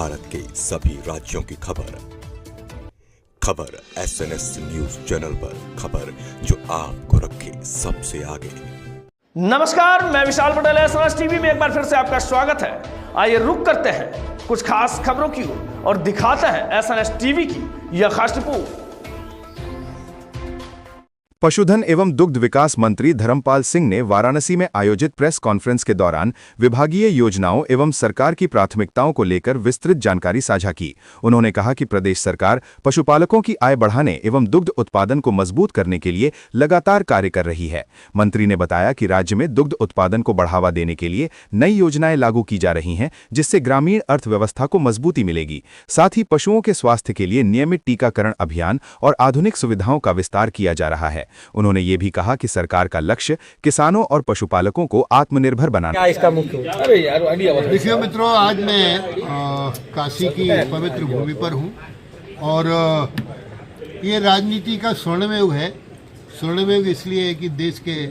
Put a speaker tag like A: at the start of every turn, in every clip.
A: भारत के सभी राज्यों की खबर SNS न्यूज चैनल पर, खबर जो आपको रखे सबसे आगे।
B: नमस्कार, मैं विशाल पटेल, SNS टीवी में एक बार फिर से आपका स्वागत है। आइए रुक करते हैं कुछ खास खबरों की ओर और दिखाते हैं SNS टीवी की यह खास रिपोर्ट।
C: पशुधन एवं दुग्ध विकास मंत्री धर्मपाल सिंह ने वाराणसी में आयोजित प्रेस कॉन्फ्रेंस के दौरान विभागीय योजनाओं एवं सरकार की प्राथमिकताओं को लेकर विस्तृत जानकारी साझा की। उन्होंने कहा कि प्रदेश सरकार पशुपालकों की आय बढ़ाने एवं दुग्ध उत्पादन को मजबूत करने के लिए लगातार कार्य कर रही है। मंत्री ने बताया कि राज्य में दुग्ध उत्पादन को बढ़ावा देने के लिए नई योजनाएं लागू की जा रही हैं, जिससे ग्रामीण अर्थव्यवस्था को मजबूती मिलेगी। साथ ही पशुओं के स्वास्थ्य के लिए नियमित टीकाकरण अभियान और आधुनिक सुविधाओं का विस्तार किया जा रहा है। उन्होंने ये भी कहा कि सरकार का लक्ष्य किसानों और पशुपालकों को आत्मनिर्भर बनाना।
D: इसका मुख्य देखिए मित्रों, आज मैं काशी की पवित्र भूमि पर हूँ और ये राजनीति का स्वर्णिम युग है। स्वर्णिम युग इसलिए है कि देश के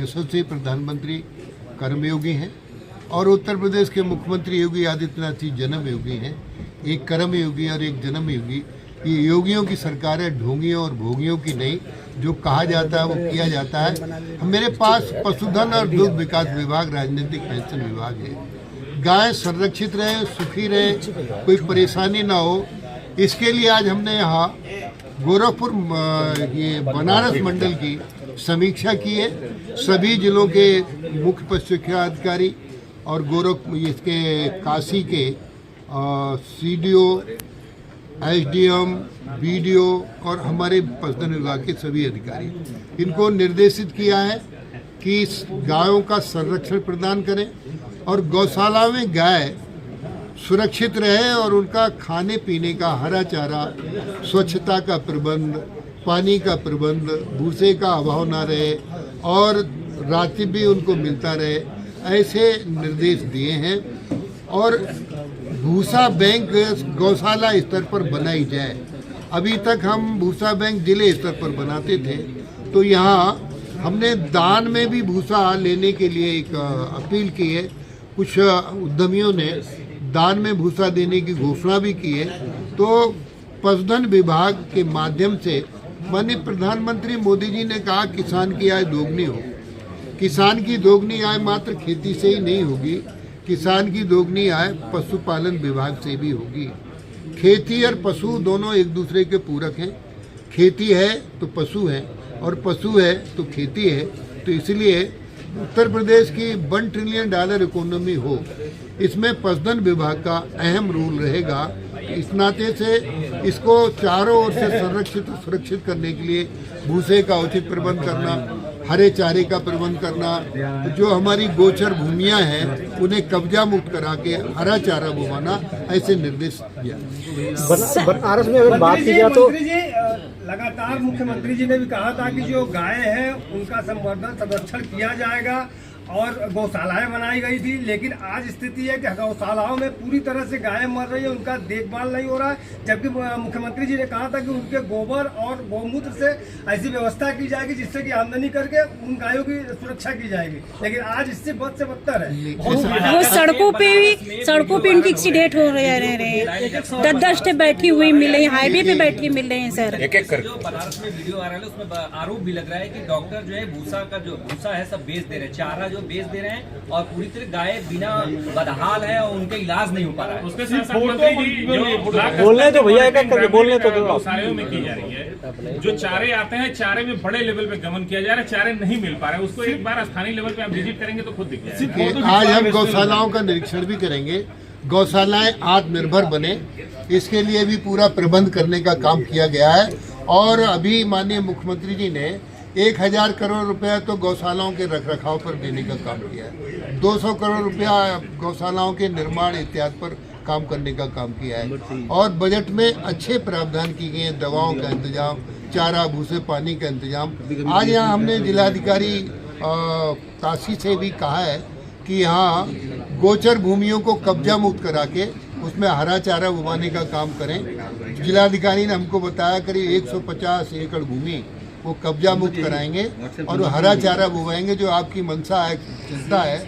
D: यशस्वी प्रधानमंत्री कर्मयोगी हैं और उत्तर प्रदेश के मुख्यमंत्री योगी आदित्यनाथ जी जन्मयोगी हैं। एक कर्मयोगी और एक जन्मयोगी। ये योगियों की सरकार है, ढोंगियों और भोगियों की नहीं। जो कहा जाता है वो किया जाता है। मेरे पास पशुधन और दुग्ध विकास विभाग, राजनीतिक पेंशन विभाग है। गाय संरक्षित रहे, सुखी रहे, कोई परेशानी ना हो, इसके लिए आज हमने यहाँ गोरखपुर ये बनारस मंडल की समीक्षा की है। सभी जिलों के मुख्य पशु शिक्षा अधिकारी और इसके काशी के CDO, SDM, BDO और हमारे पशुधन विभाग के सभी अधिकारी, इनको निर्देशित किया है कि गायों का संरक्षण प्रदान करें और गौशाला में गाय सुरक्षित रहे और उनका खाने पीने का हरा चारा, स्वच्छता का प्रबंध, पानी का प्रबंध, भूसे का अभाव ना रहे और रात्रि भी उनको मिलता रहे, ऐसे निर्देश दिए हैं। और भूसा बैंक गौशाला स्तर पर बनाई जाए। अभी तक हम भूसा बैंक जिले स्तर पर बनाते थे, तो यहाँ हमने दान में भी भूसा लेने के लिए एक अपील की है। कुछ उद्यमियों ने दान में भूसा देने की घोषणा भी की है। तो पशुधन विभाग के माध्यम से माननीय प्रधानमंत्री मोदी जी ने कहा किसान की आय दोगुनी हो। किसान की दोगुनी आय मात्र खेती से ही नहीं होगी, किसान की दोगुनी आय पशुपालन विभाग से भी होगी। खेती और पशु दोनों एक दूसरे के पूरक हैं। खेती है तो पशु है और पशु है तो खेती है। तो इसलिए उत्तर प्रदेश की $1 ट्रिलियन इकोनॉमी हो, इसमें पशुधन विभाग का अहम रोल रहेगा। इस नाते से इसको चारों ओर से संरक्षित और सुरक्षित करने के लिए भूसे का उचित प्रबंध करना, हरे चारे का प्रबंध करना, जो हमारी गोचर भूमियां हैं उन्हें कब्जा मुक्त करा के हरा चारा बुवाना, ऐसे निर्देश दिया।
E: बनारस में अगर बात की जाए तो लगातार मुख्यमंत्री जी ने भी कहा था कि जो गाय है उनका संवर्धन संरक्षण किया जाएगा और गौशालाएं बनाई गई थी। लेकिन आज स्थिति है कि गौशालाओं में पूरी तरह से गायें मर रही है, उनका देखभाल नहीं हो रहा है। जबकि मुख्यमंत्री जी ने कहा था कि उनके गोबर और गौमूत्र से ऐसी व्यवस्था की जाएगी जिससे कि आमदनी करके उन गायों की सुरक्षा की जाएगी। लेकिन आज इससे बद से बदतर है।
F: वो सड़कों पे उनकी एक्सीडेंट हो रहे हैं। 10 बैठी हुई मिल रही, हाईवे पे बैठी मिल रहे हैं सर।
G: जो बनारस में वीडियो आ रहा है उसमें आरोप भी लग रहा है कि डॉक्टर जो है भूसा का जो भूसा है सब बेच दे रहे हैं, चारा जो बेच दे रहे हैं और पूरी तरह गाय बिना बदहाल है और उनका इलाज नहीं हो पा रहा है। उसके साथ
E: बोलने तो भैया बोलने तो
H: गौशालाओं में की जा रही है। जो चारे आते हैं, चारे में बड़े लेवल पे गमन किया जा रहा है, चारे नहीं मिल पा रहे हैं। उसको एक बार स्थानीय लेवल पे आप विजिट करेंगे तो खुद दिख जाएगा।
D: आज हम गौशालाओं का निरीक्षण भी करेंगे। गौशालाएं आत्मनिर्भर बने, इसके लिए भी पूरा प्रबंध करने का काम किया गया है। और अभी माननीय मुख्यमंत्री जी ने 1000 करोड़ रुपया तो गौशालाओं के रखरखाव पर देने का काम किया है। 200 करोड़ रुपया गौशालाओं के निर्माण इत्यादि पर काम करने का काम किया है। और बजट में अच्छे प्रावधान किए गए हैं, दवाओं का इंतजाम, चारा भूसे पानी का इंतजाम। आज यहाँ हमने जिलाधिकारी काशी से भी कहा है कि यहाँ गोचर भूमियों को कब्जा मुक्त करा के उसमें हरा चारा उगाने का काम करें। जिलाधिकारी ने हमको बताया करीब 150 एकड़ भूमि वो कब्जा मुक्त कराएंगे और हरा चारा उगाएंगे। जो आपकी मंशा है, चिंता है,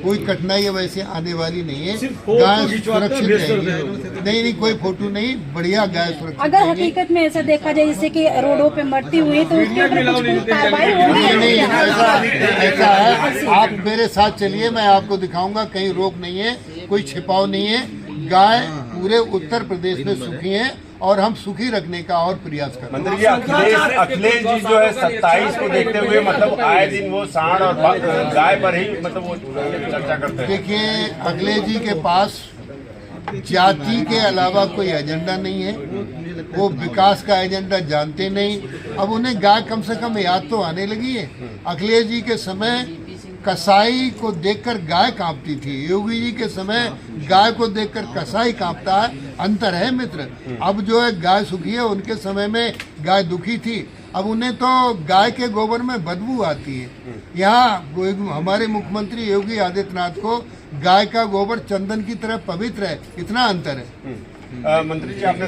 D: कोई कठिनाई वैसे आने वाली नहीं है। गाय सुरक्षित रहेगी। नहीं, कोई फोटो नहीं, बढ़िया गाय सुरक्षित।
F: अगर हकीकत में ऐसा देखा जाए जैसे कि रोडों पे मरती हुई तो उसके ऊपर कुछ कार्रवाई होगी?
D: नहीं, ऐसा है। आप मेरे साथ चलिए, मैं आपको दिखाऊंगा, कहीं रोक नहीं है, कोई छिपाव नहीं है। गाय पूरे उत्तर प्रदेश में सुखी है और हम सुखी रखने का और प्रयास कर रहे हैं।
I: मंत्री जी, अखिलेश जी जो है 27 को देखते हुए मतलब आए दिन वो सांड और गाय पर ही मतलब वो चर्चा करते हैं।
D: देखिए, अखिलेश जी के पास जाति के अलावा कोई एजेंडा नहीं है। वो विकास का एजेंडा जानते नहीं। अब उन्हें गाय कम से कम याद तो आने लगी है। अखिलेश जी के समय कसाई को देखकर गाय कांपती थी, योगी जी के समय गाय को देखकर कसाई कांपता है। अंतर है मित्र। अब जो है गाय सुखी है, उनके समय में गाय दुखी थी। अब उन्हें तो गाय के गोबर में बदबू आती है। यहाँ हमारे मुख्यमंत्री योगी आदित्यनाथ को गाय का गोबर चंदन की तरह पवित्र है। इतना अंतर है।
I: मंत्री जी, आपने